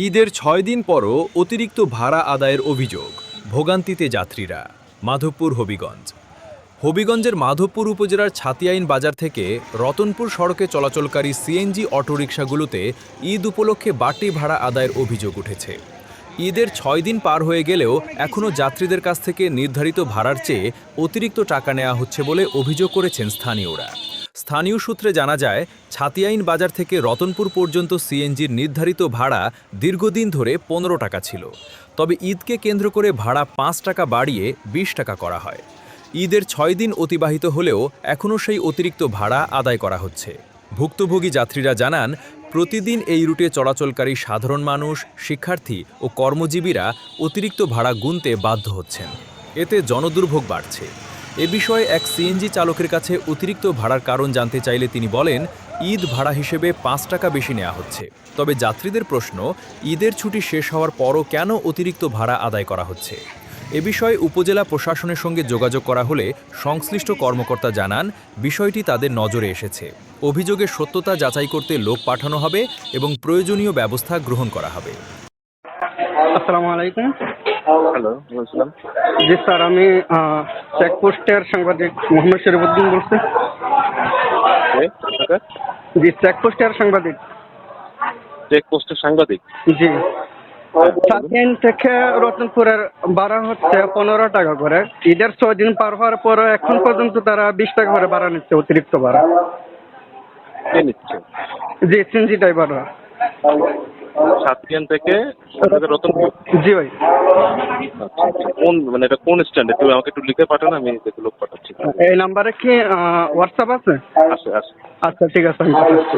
ঈদের ৬ দিন পরও অতিরিক্ত ভাড়া আদায়ের অভিযোগ, ভোগান্তিতে যাত্রীরা। মাধবপুর হবিগঞ্জ। হবিগঞ্জের মাধবপুর উপজেলার ছাতিয়াইন বাজার থেকে রতনপুর সড়কে চলাচলকারী সিএনজি অটোরিকশাগুলোতে ঈদ উপলক্ষে বাড়তি ভাড়া আদায়ের অভিযোগ উঠেছে। ঈদের ৬ দিন পার হয়ে গেলেও এখনও যাত্রীদের কাছ থেকে নির্ধারিত ভাড়ার চেয়ে অতিরিক্ত টাকা নেওয়া হচ্ছে বলে অভিযোগ করেছেন স্থানীয়রা। স্থানীয় সূত্রে জানা যায়, ছাতিয়াইন বাজার থেকে রতনপুর পর্যন্ত সিএনজির নির্ধারিত ভাড়া দীর্ঘদিন ধরে ১৫ টাকা ছিল। তবে ঈদকে কেন্দ্র করে ভাড়া ৫ টাকা বাড়িয়ে ২০ টাকা করা হয়। ঈদের ৬ দিন অতিবাহিত হলেও এখনও সেই অতিরিক্ত ভাড়া আদায় করা হচ্ছে। ভুক্তভোগী যাত্রীরা জানান, প্রতিদিন এই রুটে চলাচলকারী সাধারণ মানুষ, শিক্ষার্থী ও কর্মজীবীরা অতিরিক্ত ভাড়া গুনতে বাধ্য হচ্ছেন। এতে জনদুর্ভোগ বাড়ছে। এ বিষয়ে এক সিএনজি চালকের কাছে অতিরিক্ত ভাড়ার কারণ জানতে চাইলে তিনি বলেন, ঈদ ভাড়া হিসেবে ৫ টাকা বেশি নেওয়া হচ্ছে। তবে যাত্রীদের প্রশ্ন, ঈদের ছুটি শেষ হওয়ার পরও কেন অতিরিক্ত ভাড়া আদায় করা হচ্ছে। এ বিষয়ে উপজেলা প্রশাসনের সঙ্গে যোগাযোগ করা হলে সংশ্লিষ্ট কর্মকর্তা জানান, বিষয়টি তাদের নজরে এসেছে। অভিযোগের সত্যতা যাচাই করতে লোক পাঠানো হবে এবং প্রয়োজনীয় ব্যবস্থা গ্রহণ করা হবে। আসসালামু আলাইকুম। হ্যালো, বলছিলাম। জি স্যার, আমি চেকপোস্টের সাংবাদিক মোহাম্মদ শরীফুদ্দিন বলছি। জি, চেকপোস্টের সাংবাদিক। চেকপোস্টের সাংবাদিক? জি। ছাতিয়াইন থেকে রতনপুরের ভাড়া হচ্ছে ১৫ টাকা করে। ঈদের ৬ দিন পার হওয়ার পরে এখন পর্যন্ত তারা ২০ টাকা করে ভাড়া নিচ্ছে, অতিরিক্ত ভাড়া। কে নিচ্ছে? জি, সিএনজি ড্রাইভাররা। ছাতিয়াইন থেকে রতনপুর? জি ভাই। আচ্ছা আচ্ছা, কোন মানে এটা কোন স্ট্যান্ড? একটু আমাকে একটু লিখে পাঠান, আমি দেখে লোক পাঠাচ্ছি। এই নাম্বারে কি হোয়াটসঅ্যাপ আছে? আছে আছে। আচ্ছা ঠিক আছে, আমি পাঠাচ্ছি।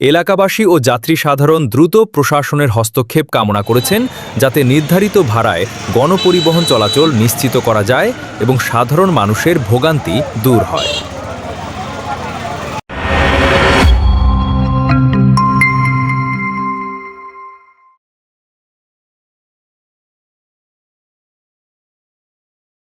এলাকাবাসী ও যাত্রী সাধারণ দ্রুত প্রশাসনের হস্তক্ষেপ কামনা করেছেন, যাতে নির্ধারিত ভাড়ায় গণপরিবহন চলাচল নিশ্চিত করা যায় এবং সাধারণ মানুষের ভোগান্তি দূর হয়।